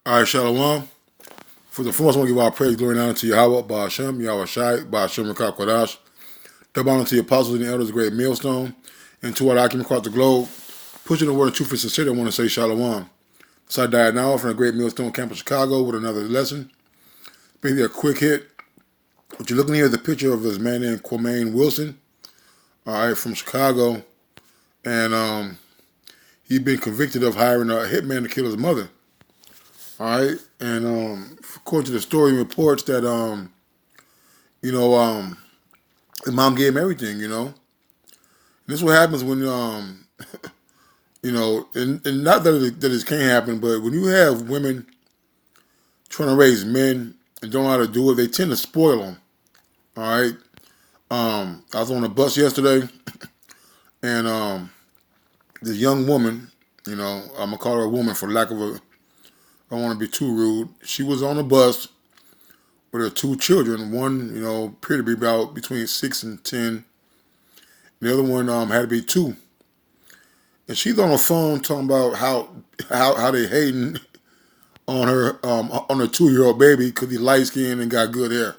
All right, Shalom. For the foremost, I want to give our praise, glory, and honor to Yahweh, Ba'ashem, Yahweh Shai, Ba'ashem, Rakah, Kodash. Double honor to the apostles and the elders, the great millstone, and to our document across the globe. Pushing the word of truth and sincerity, I want to say Shalom. So I died now from the great millstone camp of Chicago with another lesson. Basically a quick hit. What you're looking here is the picture of this man named Quamaine Wilson, all right, from Chicago. And he'd been convicted of hiring a hitman to kill his mother. All right, and according to the story, reports that his mom gave him everything. And this is what happens when and not that it can't happen, but when you have women trying to raise men and don't know how to do it, they tend to spoil them. All right, I was on a bus yesterday, and this young woman, I'm gonna call her a woman for lack of a. I don't want to be too rude. She was on a bus with her two children. One, appeared to be about between 6 and 10. The other one had to be 2. And she's on the phone talking about how they hating on her 2-year-old baby because he's light skinned and got good hair.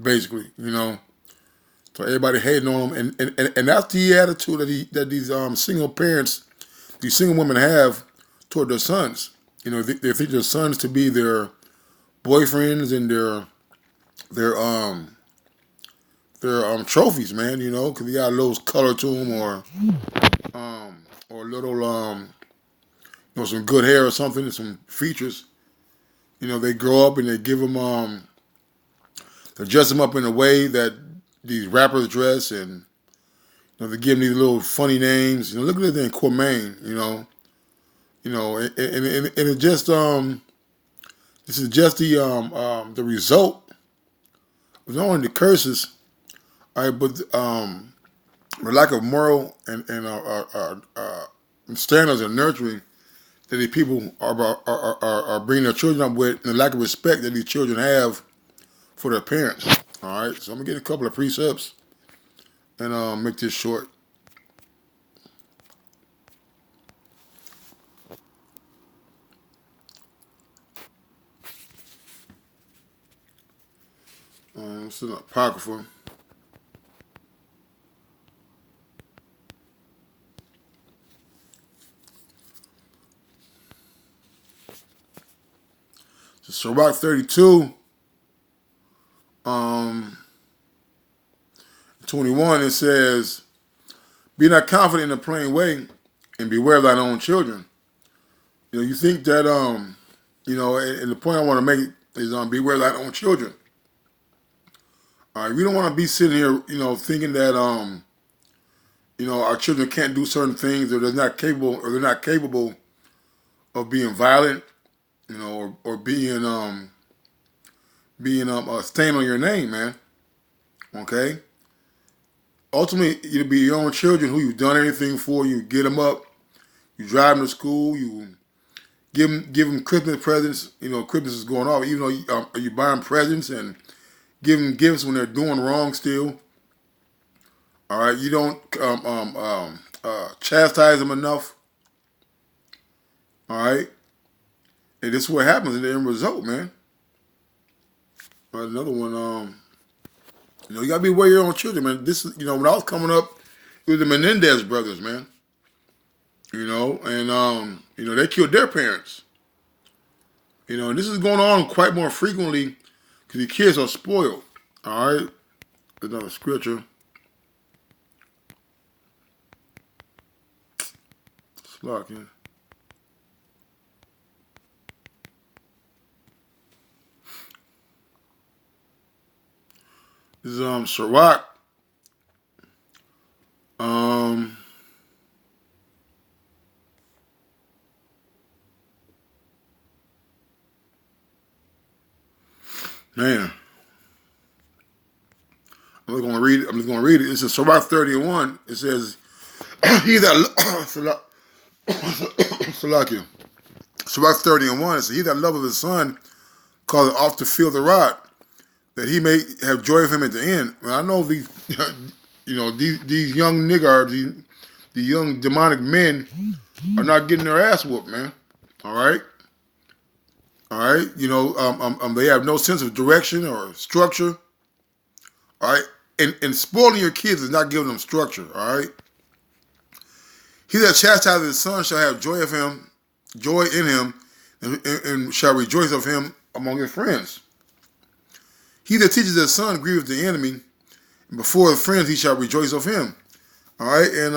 Basically. So everybody hating on him, and that's the attitude that these single parents, these single women have toward their sons. They think their sons to be their boyfriends and their trophies, man. Because they got a little color to them or a little some good hair or something and some features. They grow up and they give them they dress them up in a way that these rappers dress, and they give them these little funny names. Look at this thing, Quamaine. And it just this is just the result of not only the curses, all right, but the lack of moral and standards and nurturing that these people are bringing their children up with, and the lack of respect that these children have for their parents. All right, so I'm gonna get a couple of precepts and make this short. This is an apocrypha. So Sirach 32, 21, it says, "Be not confident in the plain way, and beware of thine own children." You think that and the point I want to make is beware of thine own children. All right, we don't want to be sitting here, thinking that our children can't do certain things, or they're not capable of being violent, or being a stain on your name, man. Okay. Ultimately, it'll be your own children who you've done anything for. You get them up, you drive them to school, you give them Christmas presents. Christmas is going off, even though you buying presents and give them gifts when they're doing wrong still. All right, you don't chastise them enough. All right, and this is what happens in the end result, man. All right, another one. You gotta be aware of your own children, man. This is, when I was coming up, it was the Menendez brothers, man. And they killed their parents. And this is going on quite more frequently because the kids are spoiled. All right, another scripture. Slack, yeah. This is Sirach. Man, I'm just gonna read it. It's in Sirach 31. It says, "He that Salakia." Sirach 30:1. It says, "He that loveth his son calleth oft to feel the rod, that he may have joy of him at the end." And I know these, these young niggards, the young demonic men are not getting their ass whooped, man. All right. right? They have no sense of direction or structure. All right, and spoiling your kids is not giving them structure. All right. He that chastises his son shall have joy in him, and shall rejoice of him among his friends. He that teaches his son grieveth the enemy, and before his friends he shall rejoice of him. All right, and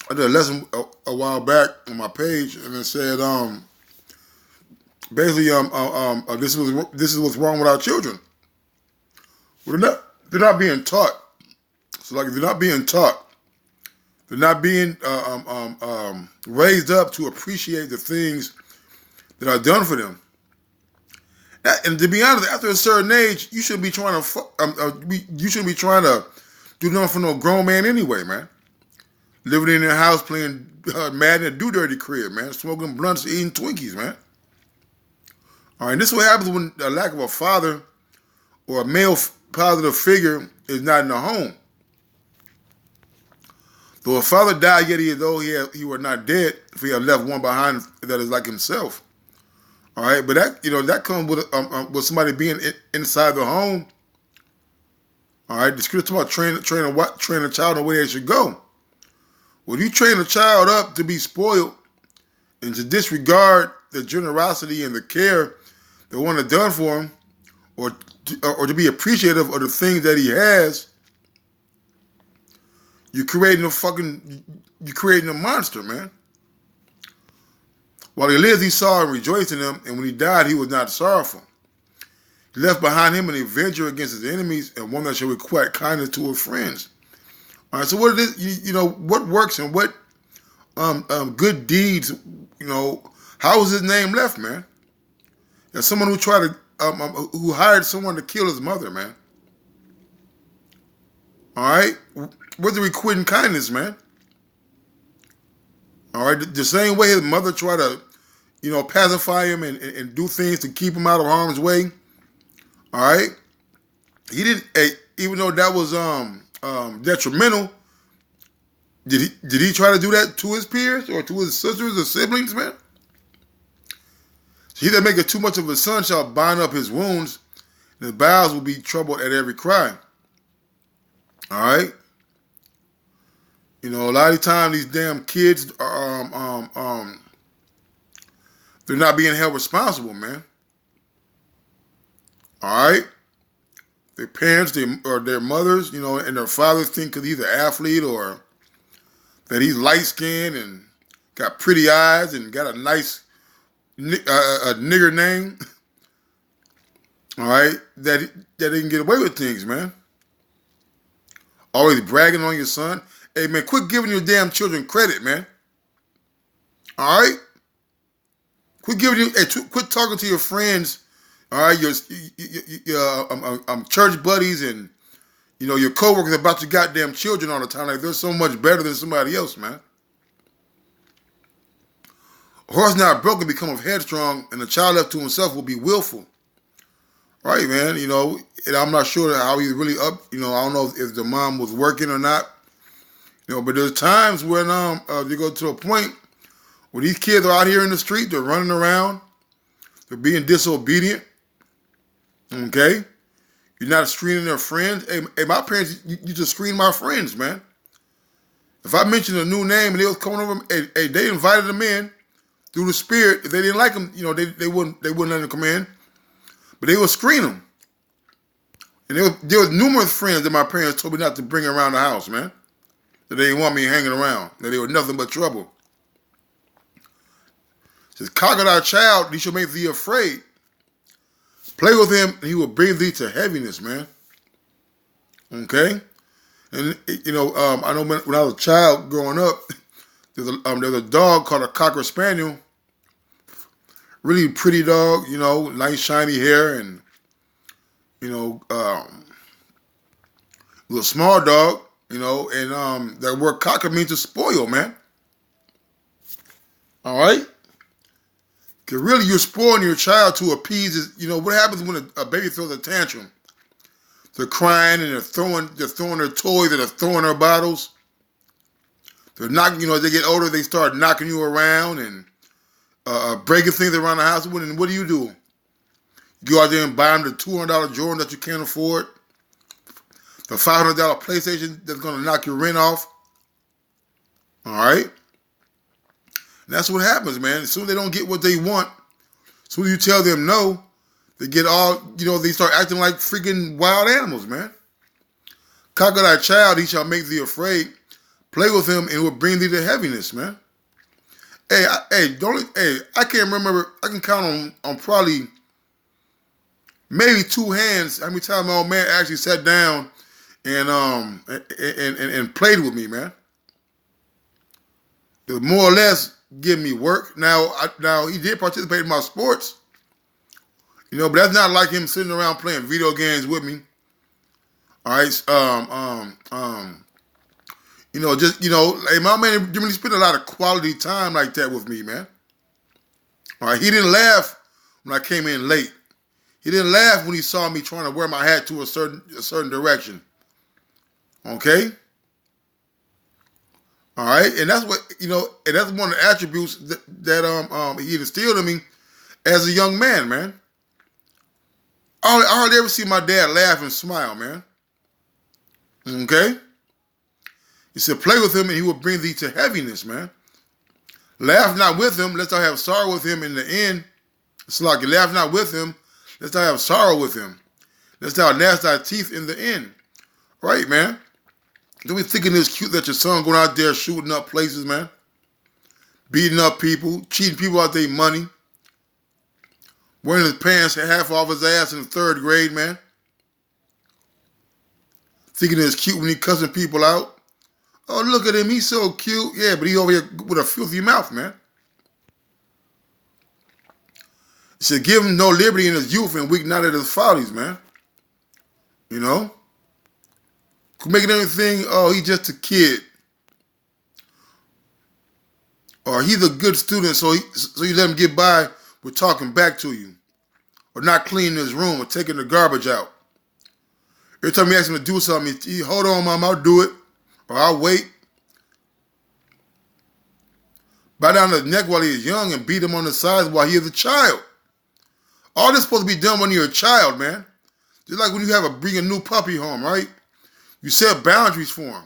I did a lesson a while back on my page, and it said basically this is what's wrong with our children. Well, they're not being taught. So like if they're not being taught, they're not being raised up to appreciate the things that are done for them. And to be honest, after a certain age, you shouldn't be trying to do nothing for no grown man anyway, man. Living in their house playing Madden and Do Dirty crib, man. Smoking blunts, eating Twinkies, man. All right, this is what happens when a lack of a father or a male positive figure is not in the home. Though a father died, yet he were not dead, if he had left one behind that is like himself. All right, but that comes with somebody being inside the home. All right, the scripture talks about train a child in the way they should go. When you train a child up to be spoiled and to disregard the generosity and the care that one has done for him, or to be appreciative of the things that he has, you're creating a monster, man. While he lived, he saw and rejoiced in him, and when he died, he was not sorrowful. He left behind him an avenger against his enemies, and one that shall requite kindness to his friends. All right, so what it is, what works and what good deeds, how was his name left, man? There's someone who who hired someone to kill his mother, man. All right, where's the requiting kindness, man? All right, the same way his mother tried to, pacify him and do things to keep him out of harm's way. All right, he didn't. Even though that was detrimental, did he try to do that to his peers or to his sisters or siblings, man? He that maketh too much of his son shall bind up his wounds, and his bowels will be troubled at every cry. All right. A lot of times these damn kids they're not being held responsible, man. All right. Their parents, or their mothers, and their fathers think because he's an athlete or that he's light skinned and got pretty eyes and got a nice a nigger name. All right, that they can get away with things, man. Always bragging on your son. Hey, man, quit giving your damn children credit, man. All right? Quit talking to your friends, all right, your church buddies and, your coworkers about your goddamn children all the time like they're so much better than somebody else, man. A horse not broken becometh headstrong, and a child left to himself will be willful. All right, man, and I'm not sure how he's really up. I don't know if the mom was working or not. But there's times when you go to a point where these kids are out here in the street, they're running around, they're being disobedient. Okay? You're not screening their friends. Hey, my parents used to screen my friends, man. If I mentioned a new name and they was coming over, hey, they invited them in through the spirit. If they didn't like them, they wouldn't let them come in. But they would screen them. And there was numerous friends that my parents told me not to bring around the house, man. That they didn't want me hanging around. That they were nothing but trouble. It says, conquer thy child, he shall make thee afraid. Play with him, and he will bring thee to heaviness, man. Okay? And, I know when I was a child growing up, there's a dog called a Cocker Spaniel. Really pretty dog, nice shiny hair and, little small dog, and that word cocker means to spoil, man. All right? Because really you're spoiling your child to appease, what happens when a baby throws a tantrum? They're crying and they're throwing their toys and they're throwing their bottles. They're knocking, as they get older, they start knocking you around and breaking things around the house. And what do? Go out there and buy them the $200 Jordan that you can't afford, the $500 PlayStation that's going to knock your rent off. All right? And that's what happens, man. As soon as they don't get what they want, as soon as you tell them no, they get all, they start acting like freaking wild animals, man. Conquer thy child, he shall make thee afraid. Play with him, and it will bring thee to heaviness, man. I can't remember. I can count on probably maybe two hands how many times my old man actually sat down and played with me, man. It was more or less giving me work. Now he did participate in my sports, but that's not like him sitting around playing video games with me. All right, like my man didn't really spend a lot of quality time like that with me, man. All right, he didn't laugh when I came in late. He didn't laugh when he saw me trying to wear my hat to a certain direction. Okay? All right? And that's what, and that's one of the attributes that he instilled in me as a young man, man. I hardly ever see my dad laugh and smile, man. Okay? He said, play with him and he will bring thee to heaviness, man. Laugh not with him, lest thou have sorrow with him in the end. It's like you laugh not with him, lest thou have sorrow with him. Lest thou gnash thy teeth in the end. Right, man? Don't be thinking it's cute that your son going out there shooting up places, man. Beating up people, cheating people out their money. Wearing his pants half off his ass in the 3rd grade, man. Thinking it's cute when he cussing people out. Oh, look at him, he's so cute. Yeah, but he over here with a filthy mouth, man. He said, give him no liberty in his youth and weak not at his follies, man. Making everything, oh, he's just a kid. Or he's a good student, so you let him get by with talking back to you. Or not cleaning his room or taking the garbage out. Every time you ask him to do something, he hold on, Mom, I'll do it. Or I'll wait. Bite down his neck while he is young and beat him on the sides while he is a child. All this is supposed to be done when you're a child, man. Just like when you bring a new puppy home, right? You set boundaries for him.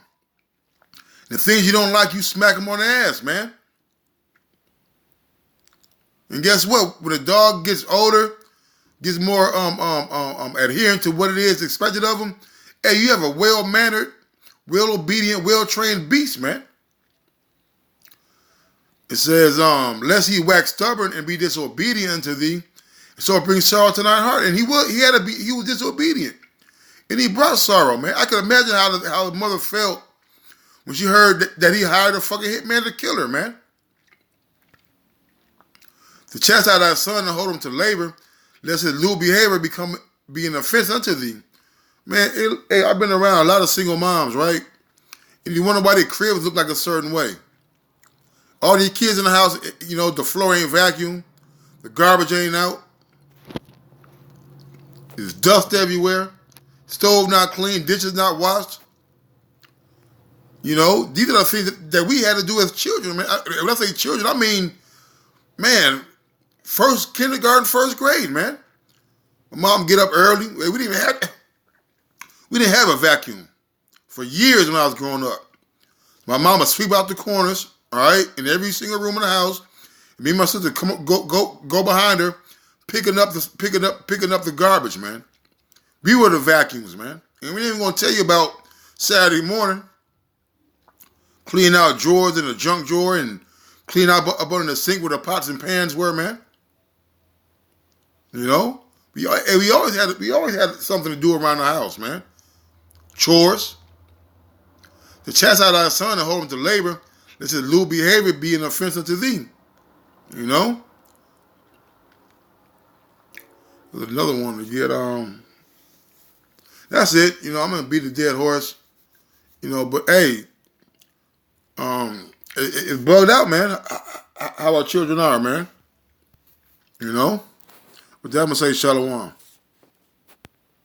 The things you don't like, you smack him on the ass, man. And guess what? When a dog gets older, gets more adherent to what it is expected of him, hey, you have a well-mannered, well-obedient, well-trained beast, man. It says, lest he wax stubborn and be disobedient unto thee, so it brings sorrow to thine heart. And he was disobedient. And he brought sorrow, man. I can imagine how the mother felt when she heard that he hired a fucking hitman to kill her, man. To chastise thy son and hold him to labor, lest his lewd behavior be an offense unto thee. Man, I've been around a lot of single moms, right? And you wonder why their cribs look like a certain way. All these kids in the house, the floor ain't vacuumed, the garbage ain't out, there's dust everywhere, stove not clean, dishes not washed. These are the things that we had to do as children, man. When I say children, I mean, man, kindergarten, 1st grade, man. My mom get up early. We didn't have a vacuum for years when I was growing up. My mom would sweep out the corners, all right, in every single room in the house. Me and my sister go behind her, picking up the garbage, man. We were the vacuums, man. And we ain't even gonna tell you about Saturday morning, cleaning out drawers in the junk drawer and clean out up under the sink where the pots and pans were, man. We always had something to do around the house, man. Chores. To chastise thy son and hold him to labor, let his lewd behavior be an offense unto thee. There's another one to get. That's it. I'm gonna beat a dead horse. But hey, it's bugged out, man. How our children are, man. But that I'm gonna say shalom.